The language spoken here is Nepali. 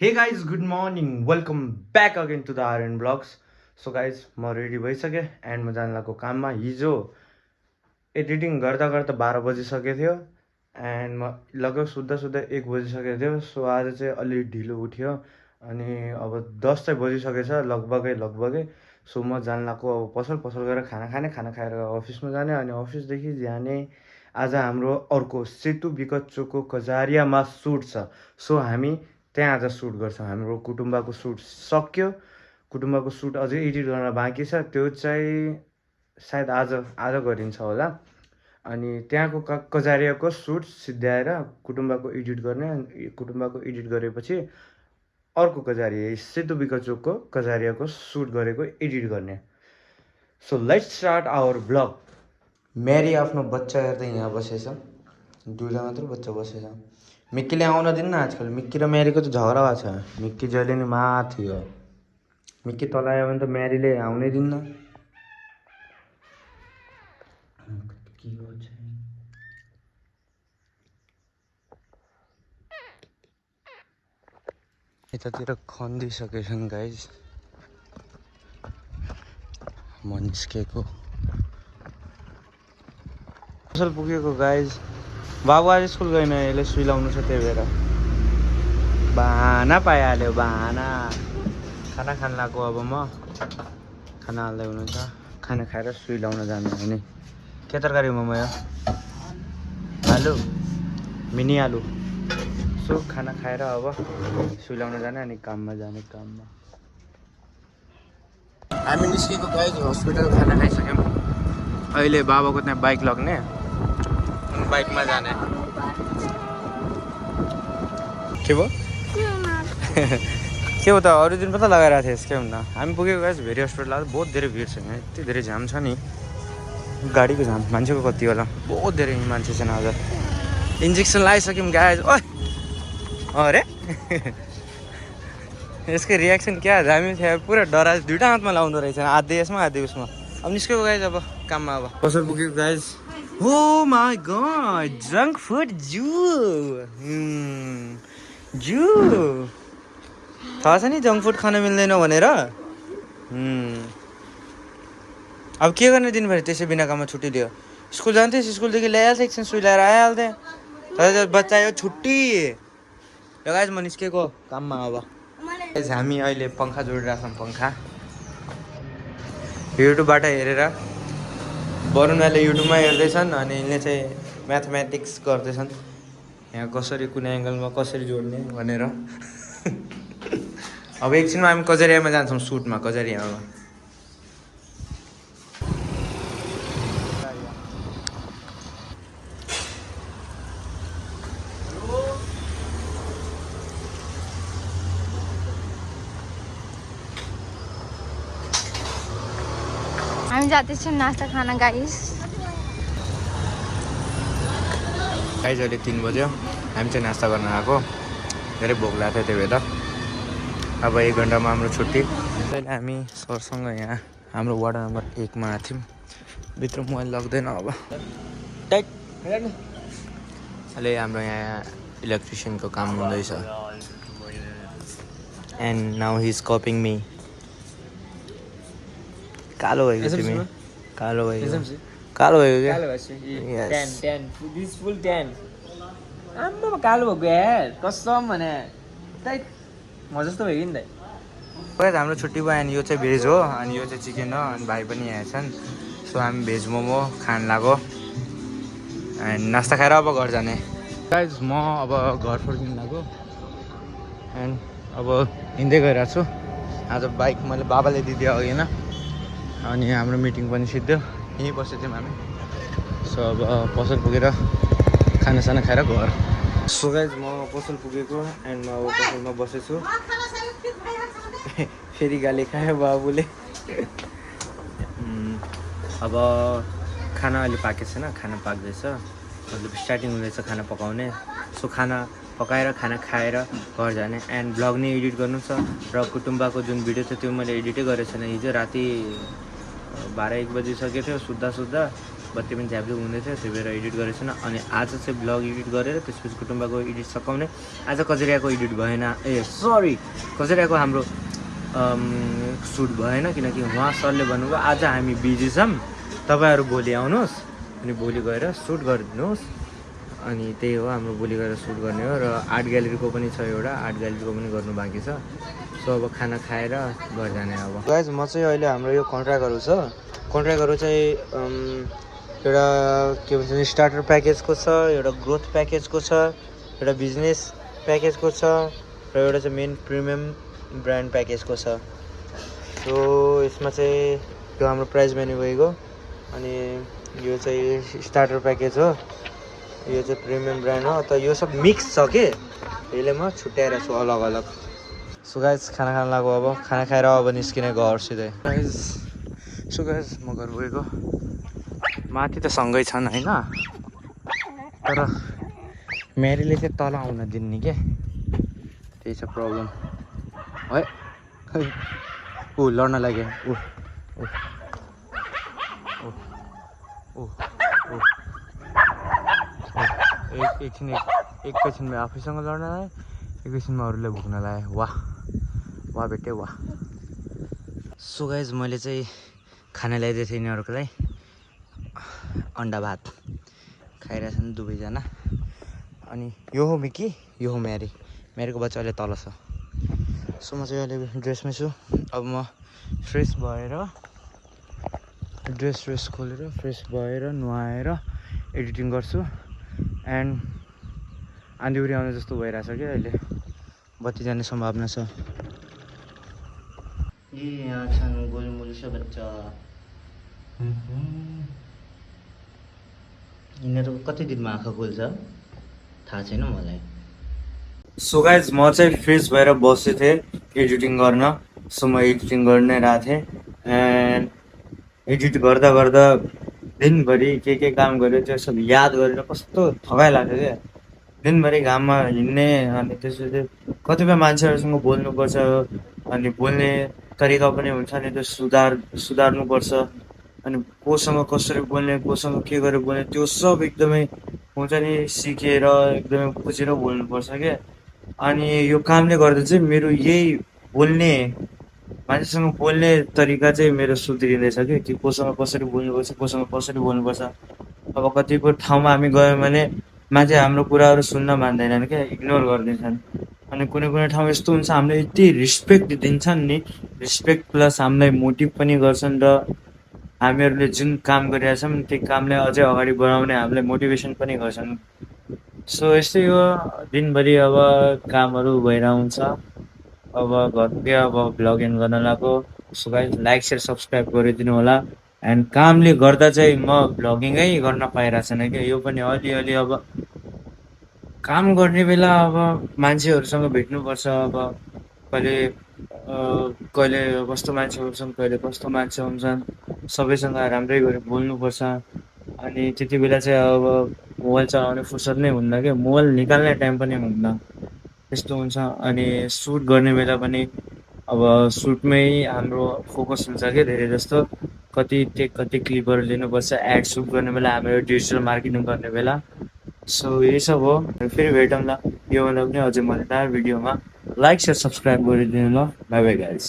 Hey guys, good morning. Welcome back again to the RN Vlogs. So guys, म रेडी भइसकेँ एन्ड म जान लागेको काममा। हिजो एडिटिङ गर्दा गर्दा 12 बजिसकेको थियो एन्ड म लगभग सुत्दा 1 बजिसकेको थियो। सो आज चाहिँ अलि ढिलो उठ्यो अनि अब 10 चाहिँ बजिसकेछ लगभगै। सो म जान लागेको अब पसल गएर खाना खाएर अफिसमा जाने अनि अफिसदेखि जाने। आज हाम्रो अर्को सेतु बिकच्चोको कजारियामा सुट छ। सो हामी त्यहाँ आज सुट गर्छौँ। हाम्रो कुटुम्बाको सुट सक्यो, कुटुम्बाको सुट अझै एडिट गर्न बाँकी छ। त्यो चाहिँ सायद आज गरिन्छ होला। अनि त्यहाँको कजारियाको सुट सिद्ध्याएर कुटुम्बाको एडिट गर्ने। अनि कुटुम्बाको एडिट गरेपछि अर्को कजारिया सेतु बिकचोकको कजारियाको सुट गरेको एडिट गर्ने। So let's start our blog. म्यारी आफ्नो बच्चा हेर्दै यहाँ बसेछ। दुईवटा मात्र बच्चा बसेछ। मिक्कीले आउन दिन्न आजकल। मिक्की र म्यारीको त झगडा भएको छ। मिक्की जहिले नि माथि हो। मिक्की तल आयो भने त म्यारीले आउनै दिन्न। यतातिर खनिदिइसकेछन् गाइज। म निस्केको पसल पुगेको गाइज। बाबु आज स्कुल गएन, यसले सुइलाउनु छ, त्यही भएर बाहाना पाइहाल्यो। बाहाना खाना खान लाग्यो। अब म खाना हाल्दै हुनुहुन्छ। खाना खाएर सुइलाउन जानु भने के तरकारी मोमो यो आलु मिनी आलु। सो खाना खाएर अब सुइलाउन जाने अनि काममा जाने। हामी निस्केको गाइज हस्पिटल। खाना खाइसक्यौँ। अहिले बाबाको त्यहाँ बाइक लग्ने, बाइकमा जाने। के भयो के हो त? अरू दिन पो त लगाइरहेको थिएँ। के हुन्न। हामी पुगेको गाइज भेरी हस्पिटल। आज बहुत धेरै भिड छ यहाँ। यति धेरै जाम छ नि, गाडीको जाम। मान्छेको कति होला, बहुत धेरै मान्छे छन् आज। इन्जेक्सन लगाइसक्यौँ गाइज। अरे यसको रियाक्सन क्या दामी थियो। पुरा डराज दुइटा हातमा लाउँदो रहेछ, आधै यसमा आधै उसमा। अब निस्केको गाइज अब काममा। अब कसरी पुगेको गाइज? हो माई गॉड, जङ्क फुड जू थाहा छ नि जङ्क फुड खान मिल्दैन भनेर। अब के गर्ने दिनभरि त्यसै बिना काममा छुट्टी दियो। स्कुल जान्थेँ, स्कुलदेखि ल्याइहाल्थेँ, एकछिन सुई ल्याएर आइहाल्थेँ। तर बच्चा यो छुट्टी। यो गाइज म निस्केको काममा। अब हामी अहिले पङ्खा जोडिरहेको छौँ। पङ्खा युट्युबबाट हेरेर वरुणले युट्युबमा हेर्दैछन् अनि यिनले चाहिँ म्याथमेटिक्स गर्दैछन्। यहाँ कसरी कुन एङ्गलमा कसरी जोड्ने भनेर। अब एकछिनमा हामी कजारियामा जान्छौँ, सुटमा कजारियामा। हामी जाँदैछौँ नास्ता खाना गाइस। अहिले 3 बज्यो। हामी चाहिँ नास्ता गर्न आएको। धेरै भोक लाग्थ्यो, त्यही भएर अब 1 घन्टामा हाम्रो छुट्टी। अहिले हामी सरसँग यहाँ हाम्रो वार्ड नम्बर 1 मा थियौँ। भित्र मोबाइल लाग्दैन। अब टाइट अहिले हाम्रो यहाँ इलेक्ट्रिसियनको काम हुँदैछ। And now he is cupping me. कालो भएको तिमी, कालो भएको क्या? कालो भएको यार कसम भने म जस्तो भयो नि त। हाम्रो छुट्टी भयो। अनि यो चाहिँ भेज हो अनि यो चाहिँ चिकन हो। अनि भाइ पनि यहाँ छन्। सो हामी भेज मोमो खान लाग्यो एन्ड नास्ता खाएर अब घर जाने। गाइज म अब घर फर्किनु लाग्यो एन्ड अब हिँड्दै गइरहेको छु। आज बाइक मैले बाबाले दिदियो अघि होइन। अनि हाम्रो मिटिङ पनि सिद्धो। यहीँ बसेको थियौँ हामी। सो अब पसल पुगेर खानासाना खाएर घर। सो गाइज म पसल पुगेको एन्ड म अब पसलमा बसेछु। फेरि गाली खायो बाबुले। अब खाना अहिले पाकेको छैन, खाना पाक्दैछ। मतलब स्टार्टिङ हुँदैछ खाना पकाउने। सो खाना पकाएर खाना खाएर घर जाने एन्ड भ्लग नै एडिट गर्नु छ। र कुटुम्बाको जुन भिडियो थियो त्यो मैले एडिटै गरेको छैन। हिजो राति 12-1 बजिसकेको थियो सुत्दा बत्ती पनि झ्याप्दै हुँदै थियो, त्यही भएर एडिट गरेको छैन। अनि आज चाहिँ ब्लग एडिट गरेर त्यसपछि कुटुम्बाको एडिट सकाउने। आज कजरियाको एडिट भएन, कजरियाको हाम्रो सुट भएन, किनकि उहाँ सरले भन्नुभयो आज हामी बिजी छौँ, तपाईँहरू भोलि आउनुहोस् अनि भोलि गएर सुट गरिदिनुहोस्। अनि त्यही हो, हाम्रो भोलि गएर सुट गर्ने हो। र आर्ट ग्यालेरीको पनि छ एउटा, आर्ट ग्यालेरीको पनि गर्नु बाँकी छ। सो अब खाना खाएर घर जाने। अब गाइज म चाहिँ अहिले हाम्रो यो कन्ट्र्याक्टहरू छ, कन्ट्र्याक्टहरू चाहिँ एउटा के भन्छ नि स्टार्टर प्याकेजको छ, एउटा ग्रोथ प्याकेजको छ, एउटा बिजनेस प्याकेजको छ र एउटा चाहिँ मेन प्रिमियम ब्रान्ड प्याकेजको छ। सो यसमा चाहिँ यो हाम्रो प्राइस मेन्यु गएको, अनि यो चाहिँ स्टार्टर प्याकेज हो, यो चाहिँ प्रिमियम ब्रान्ड हो। त यो सब मिक्स छ के, यसले म छुट्याएर छु अलग अलग। सो गाइज खाना खान लाग्यो, अब खाना खाएर अब निस्किने घर सिधै। सो गाइज म घर गएको, माथि त सँगै छन् होइन, तर मेरीले चाहिँ तल आउन दिन्ने के, त्यही छ प्रब्लम है। ऊ लड्न लाग्यो, एकैछिनमा आफैसँग लड्न लाग्यो, एकैछिनमा अरूलाई भुक्न लाग्यो। वाह वाह बेटे वाह। सो गाइज मैले चाहिँ खाना ल्याइदिएको थिएँ यिनीहरूकोलाई, अन्डा भात खाइरहेछन् दुवैजना। अनि यो हो मिकी, यो हो मेरीको बच्चा अहिले तल छ। सो म चाहिँ अहिले ड्रेसमै छु। अब म फ्रेस भएर ड्रेस खोलेर फ्रेस भएर नुहाएर एडिटिङ गर्छु। एन्ड आँधीउरी आउने जस्तो भइरहेछ क्या, अहिले बत्ती जाने सम्भावना छ। यहाँ छन् गोलमुलुस बच्चा, यिनीहरू कति दिनमा आँखा खोल्छ थाहा छैन मलाई। सो गाइज म चाहिँ फ्रेस भएर बसेको थिएँ एडिटिङ गर्न। सो म एडिटिङ गर्ने रहेको थिएँ, एन्ड एडिट गर्दा गर्दा दिनभरि के काम गऱ्यो त्यो सब याद गरेर कस्तो थकाइ लाग्यो क्या। दिनभरि घाममा हिँड्ने, अनि त्यसपछि कतिपय मान्छेहरूसँग बोल्नुपर्छ, अनि बोल्ने तरिका पनि हुन्छ नि त्यो सुधार्नुपर्छ, अनि कोसँग कसरी बोल्ने, कोसँग के गरेर बोल्ने, त्यो सब एकदमै हुन्छ नि सिकेर एकदमै बुझेर बोल्नुपर्छ क्या। अनि यो कामले गर्दा चाहिँ मेरो यही बोल्ने मान्छेसँग बोल्ने तरिका चाहिँ मेरो सुध्रिँदैछ कि कोसँग कसरी बोल्नुपर्छ, कोसँग कसरी बोल्नुपर्छ। अब कतिपय ठाउँमा हामी गयौँ भने मान्छे हाम्रो कुराहरू सुन्न मान्दैनन् क्या, इग्नोर गरिदिन्छन्। अनि कुनै ठाउँ यस्तो हुन्छ हामीले यति रिस्पेक्ट दिन्छन् नि, रिस्पेक्ट प्लस हामीलाई मोटिभ पनि गर्छन्, र हामीहरूले जुन काम गरिरहेछौँ त्यो कामलाई अझै अगाडि बढाउने हामीलाई मोटिभेसन पनि गर्छन्। सो यस्तै हो, दिनभरि अब कामहरू भइरहेको हुन्छ। अब घरकै अब भ्लग एन्ड गर्न लाग्यो। So guys like share subscribe गरिदिनु होला। एन्ड कामले गर्दा चाहिँ म भ्लगिङै गर्न पाइरहेको छैन क्या, यो पनि अलिअलि अब काम गर्ने बेला अब मान्छेहरूसँग भेट्नुपर्छ। अब कहिले कस्तो मान्छे हुन्छन्, कहिले कस्तो मान्छे हुन्छन्, सबैसँग राम्रै गरेर बोल्नुपर्छ। अनि त्यति बेला चाहिँ अब मोबाइल चलाउने फुर्सद नै हुन्न क्या, मोबाइल निकाल्ने टाइम पनि हुन्न, त्यस्तो हुन्छ। अनि सुट गर्ने बेला पनि अब सुटमै हाम्रो फोकस हुन्छ क्या धेरै जस्तो, कति क्लिपहरू लिनुपर्छ, एड सुट गर्ने बेला हाम्रो डिजिटल मार्केटिङ गर्ने बेला। सो यही सब हो, फेरि भेटौँला योभन्दा पनि अझै मजेदार भिडियोमा। लाइक सेयर सब्सक्राइब गरिदिनु ल। By by guys.